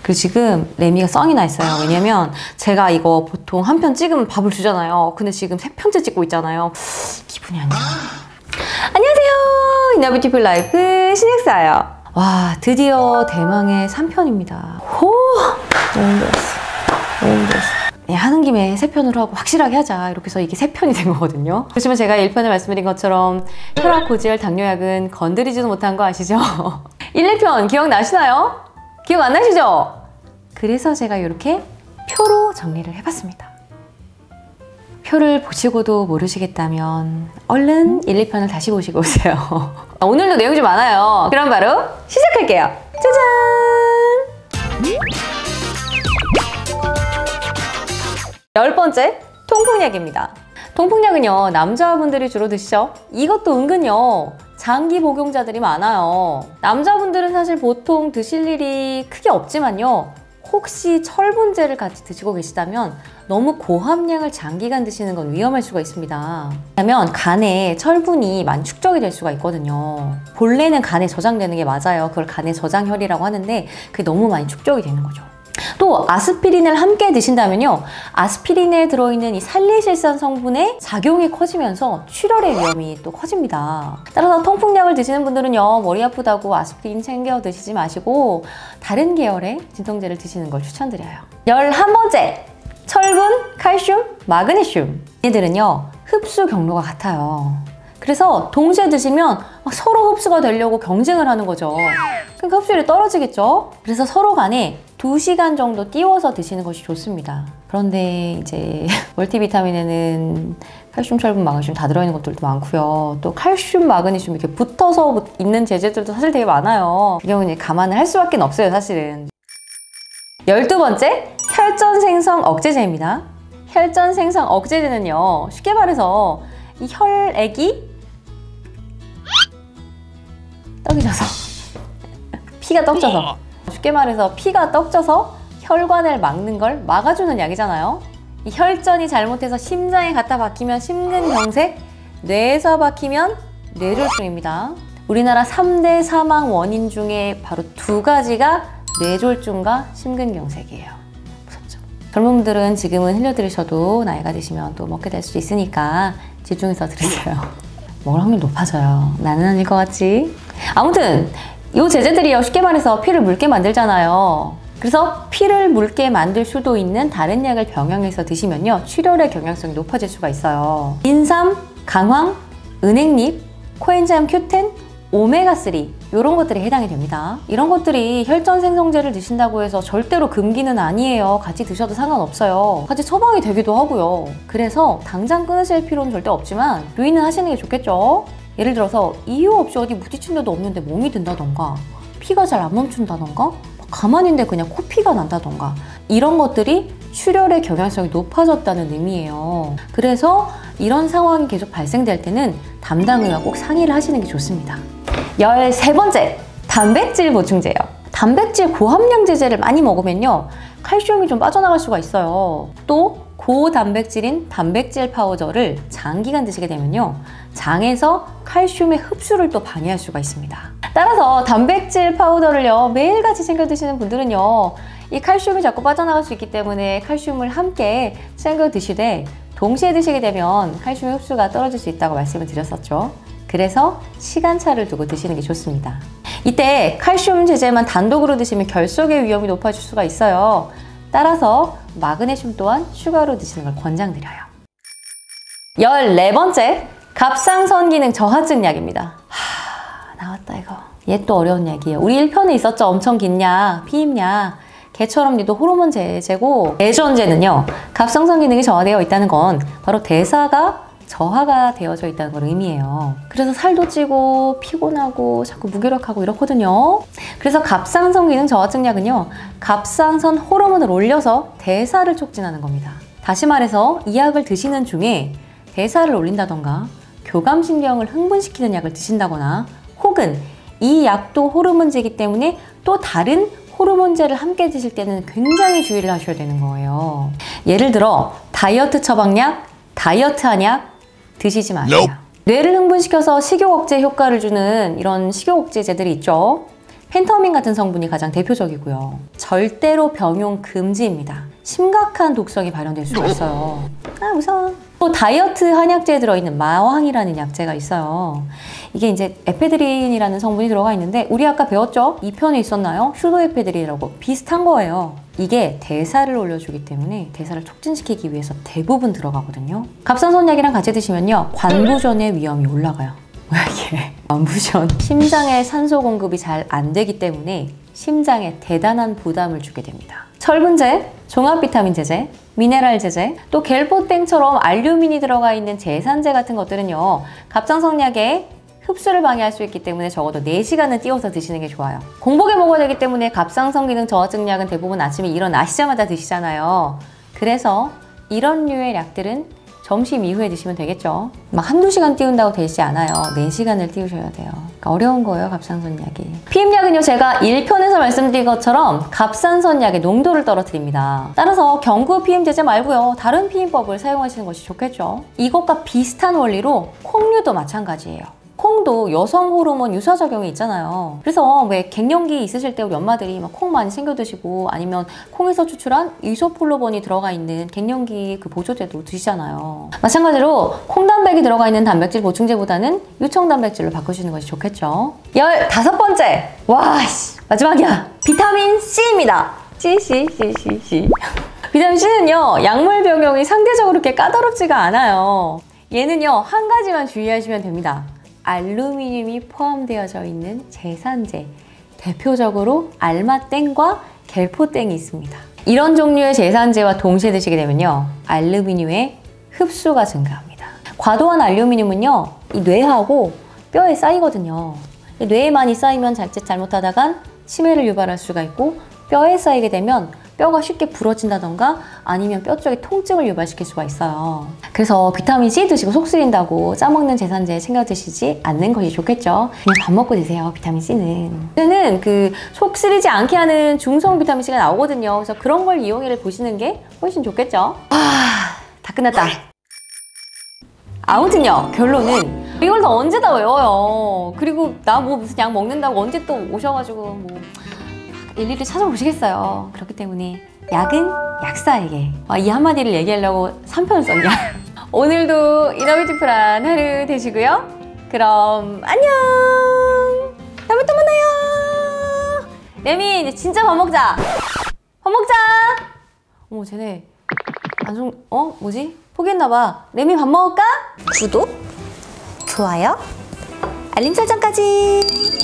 그리고 지금 레미가 썽이 나 있어요. 왜냐면 제가 이거 보통 한 편 찍으면 밥을 주잖아요. 근데 지금 3편째 찍고 있잖아요. 기분이 안 좋아요. 안녕하세요. 이너뷰티풀 라이프 신익사예요. 와, 드디어 대망의 3편입니다. 호! 너무 힘들었어. 너무 힘들었어. 네, 하는 김에 3편으로 하고 확실하게 하자. 이렇게 해서 이게 3편이 된 거거든요. 그렇지만 제가 1편에 말씀드린 것처럼 혈압, 고지혈, 당뇨약은 건드리지도 못한 거 아시죠? 1, 2편 기억나시나요? 기억 안 나시죠? 그래서 제가 이렇게 표로 정리를 해봤습니다. 표를 보시고도 모르시겠다면 얼른 1, 2편을 다시 보시고 오세요. 오늘도 내용이 좀 많아요. 그럼 바로 시작할게요. 짜잔! 열 번째, 통풍약입니다. 통풍약은요, 남자분들이 주로 드시죠? 이것도 은근요, 장기 복용자들이 많아요. 남자분들은 사실 보통 드실 일이 크게 없지만요, 혹시 철분제를 같이 드시고 계시다면 너무 고함량을 장기간 드시는 건 위험할 수가 있습니다. 왜냐면 간에 철분이 많이 축적이 될 수가 있거든요. 본래는 간에 저장되는 게 맞아요. 그걸 간의 저장혈이라고 하는데 그게 너무 많이 축적이 되는 거죠. 또 아스피린을 함께 드신다면요, 아스피린에 들어있는 이 살리실산 성분의 작용이 커지면서 출혈의 위험이 또 커집니다. 따라서 통풍약을 드시는 분들은요, 머리 아프다고 아스피린 챙겨 드시지 마시고 다른 계열의 진통제를 드시는 걸 추천드려요. 11번째, 철분, 칼슘, 마그네슘. 얘들은요, 흡수 경로가 같아요. 그래서 동시에 드시면 서로 흡수가 되려고 경쟁을 하는 거죠. 그러니까 흡수율이 떨어지겠죠? 그래서 서로 간에 2시간 정도 띄워서 드시는 것이 좋습니다. 그런데 이제 멀티비타민에는 칼슘, 철분, 마그네슘 다 들어있는 것들도 많고요. 또 칼슘, 마그네슘 이렇게 붙어서 있는 제제들도 사실 되게 많아요. 이 경우는 감안을 할 수밖에 없어요, 사실은. 12번째, 혈전 생성 억제제입니다. 혈전 생성 억제제는요, 쉽게 말해서 이 혈액이 떡이 져서 피가 떡져서, 쉽게 말해서 피가 떡져서 혈관을 막는 걸 막아주는 약이잖아요. 이 혈전이 잘못해서 심장에 갖다 박히면 심근경색, 뇌에서 박히면 뇌졸중입니다. 우리나라 3대 사망 원인 중에 바로 2가지가 뇌졸중과 심근경색이에요. 무섭죠? 젊은 분들은 지금은 흘려들으셔도 나이가 드시면 또 먹게 될 수 있으니까 집중해서 들으세요. 먹을 확률 높아져요. 나는 아닐 것 같지? 아무튼 이 제제들이요, 쉽게 말해서 피를 묽게 만들잖아요. 그래서 피를 묽게 만들 수도 있는 다른 약을 병행해서 드시면요, 출혈의 경향성이 높아질 수가 있어요. 인삼, 강황, 은행잎, 코엔자임 Q10, 오메가3 이런 것들이 해당이 됩니다. 이런 것들이 혈전 생성제를 드신다고 해서 절대로 금기는 아니에요. 같이 드셔도 상관없어요. 같이 처방이 되기도 하고요. 그래서 당장 끊으실 필요는 절대 없지만 유의는 하시는 게 좋겠죠? 예를 들어서 이유 없이 어디 부딪힌 데도 없는데 멍이 든다던가, 피가 잘 안 멈춘다던가, 가만히 있는데 그냥 코피가 난다던가, 이런 것들이 출혈의 경향성이 높아졌다는 의미예요. 그래서 이런 상황이 계속 발생될 때는 담당 의사와 꼭 상의를 하시는 게 좋습니다. 13번째, 단백질 보충제예요. 단백질 고함량 제제를 많이 먹으면요, 칼슘이 좀 빠져나갈 수가 있어요. 또 고단백질인 단백질 파우더를 장기간 드시게 되면요, 장에서 칼슘의 흡수를 또 방해할 수가 있습니다. 따라서 단백질 파우더를요, 매일같이 챙겨 드시는 분들은요, 이 칼슘이 자꾸 빠져나갈 수 있기 때문에 칼슘을 함께 챙겨 드시되 동시에 드시게 되면 칼슘 흡수가 떨어질 수 있다고 말씀을 드렸었죠. 그래서 시간차를 두고 드시는 게 좋습니다. 이때 칼슘 제제만 단독으로 드시면 결석의 위험이 높아질 수가 있어요. 따라서 마그네슘 또한 추가로 드시는 걸 권장드려요. 14번째, 갑상선 기능 저하증 약입니다. 나왔다 이거. 얘 또 어려운 약이에요. 우리 1편에 있었죠? 엄청 긴 약, 피임약. 걔처럼 얘도 호르몬 제제고, 내전제는요, 갑상선 기능이 저하되어 있다는 건 바로 대사가 저하가 되어져 있다는 걸 의미해요. 그래서 살도 찌고 피곤하고 자꾸 무기력하고 이렇거든요. 그래서 갑상선 기능 저하증 약은요, 갑상선 호르몬을 올려서 대사를 촉진하는 겁니다. 다시 말해서 이 약을 드시는 중에 대사를 올린다던가 교감신경을 흥분시키는 약을 드신다거나, 혹은 이 약도 호르몬제이기 때문에 또 다른 호르몬제를 함께 드실 때는 굉장히 주의를 하셔야 되는 거예요. 예를 들어 다이어트 처방약, 다이어트 한약 드시지 마세요. 뇌를 흥분시켜서 식욕 억제 효과를 주는 이런 식욕 억제제들이 있죠. 펜터민 같은 성분이 가장 대표적이고요. 절대로 병용 금지입니다. 심각한 독성이 발현될 수가 있어요. 아, 무서워. 또 다이어트 한약재에 들어있는 마황이라는 약재가 있어요. 이게 이제 에페드린이라는 성분이 들어가 있는데 우리 아까 배웠죠? 2편에 있었나요? 슈도에페드린이라고 비슷한 거예요. 이게 대사를 올려주기 때문에 대사를 촉진시키기 위해서 대부분 들어가거든요. 갑상선약이랑 같이 드시면요, 관부전의 위험이 올라가요. 뭐야 이게? 관부전. 심장에 산소 공급이 잘 안 되기 때문에 심장에 대단한 부담을 주게 됩니다. 철분제, 종합 비타민 제제, 미네랄 제제, 또 겔포땡처럼 알루민이 들어가 있는 제산제 같은 것들은요, 갑상선약에 흡수를 방해할 수 있기 때문에 적어도 4시간은 띄워서 드시는 게 좋아요. 공복에 먹어야 되기 때문에 갑상선 기능 저하증 약은 대부분 아침에 일어나시자마자 드시잖아요. 그래서 이런 류의 약들은 점심 이후에 드시면 되겠죠. 막 한두 시간 띄운다고 되지 않아요. 4시간을 띄우셔야 돼요. 그러니까 어려운 거예요, 갑상선약이. 피임약은요, 제가 1편에서 말씀드린 것처럼 갑상선약의 농도를 떨어뜨립니다. 따라서 경구 피임제제 말고요, 다른 피임법을 사용하시는 것이 좋겠죠. 이것과 비슷한 원리로 콩류도 마찬가지예요. 콩도 여성 호르몬 유사 작용이 있잖아요. 그래서 왜 갱년기 있으실 때 우리 엄마들이 막 콩 많이 챙겨 드시고 아니면 콩에서 추출한 이소폴로본이 들어가 있는 갱년기 그 보조제도 드시잖아요. 마찬가지로 콩단백이 들어가 있는 단백질 보충제보다는 유청 단백질로 바꾸시는 것이 좋겠죠. 15번째! 와, 마지막이야! 비타민 C입니다. C. 비타민 C는요, 약물 병용이 상대적으로 그렇게 까다롭지가 않아요. 얘는요, 한 가지만 주의하시면 됩니다. 알루미늄이 포함되어져 있는 제산제, 대표적으로 알마땡과 겔포땡이 있습니다. 이런 종류의 제산제와 동시에 드시게 되면요, 알루미늄의 흡수가 증가합니다. 과도한 알루미늄은요, 이 뇌하고 뼈에 쌓이거든요. 뇌에 많이 쌓이면 자칫 잘못하다간 치매를 유발할 수가 있고, 뼈에 쌓이게 되면 뼈가 쉽게 부러진다던가 아니면 뼈 쪽에 통증을 유발시킬 수가 있어요. 그래서 비타민 C 드시고 속 쓰린다고 짜먹는 제산제 챙겨 드시지 않는 것이 좋겠죠. 그냥 밥 먹고 드세요, 비타민 C는. C는 그 속 쓰리지 않게 하는 중성 비타민 C가 나오거든요. 그래서 그런 걸 이용해 보시는 게 훨씬 좋겠죠. 다 끝났다. 아무튼요, 결론은 이걸 다 언제 다 외워요. 그리고 나 뭐 무슨 약 먹는다고 언제 또 오셔가지고 뭐 일일이 찾아보시겠어요. 그렇기 때문에 약은 약사에게. 이 한마디를 얘기하려고 3편을 썼냐. 오늘도 이너비티 프란 하루 되시고요. 그럼 안녕. 다음에 또 만나요. 레미 이제 진짜 밥 먹자. 밥 먹자. 어머 쟤네 안송 뭐지? 포기했나봐. 레미 밥 먹을까? 구독, 좋아요, 알림 설정까지.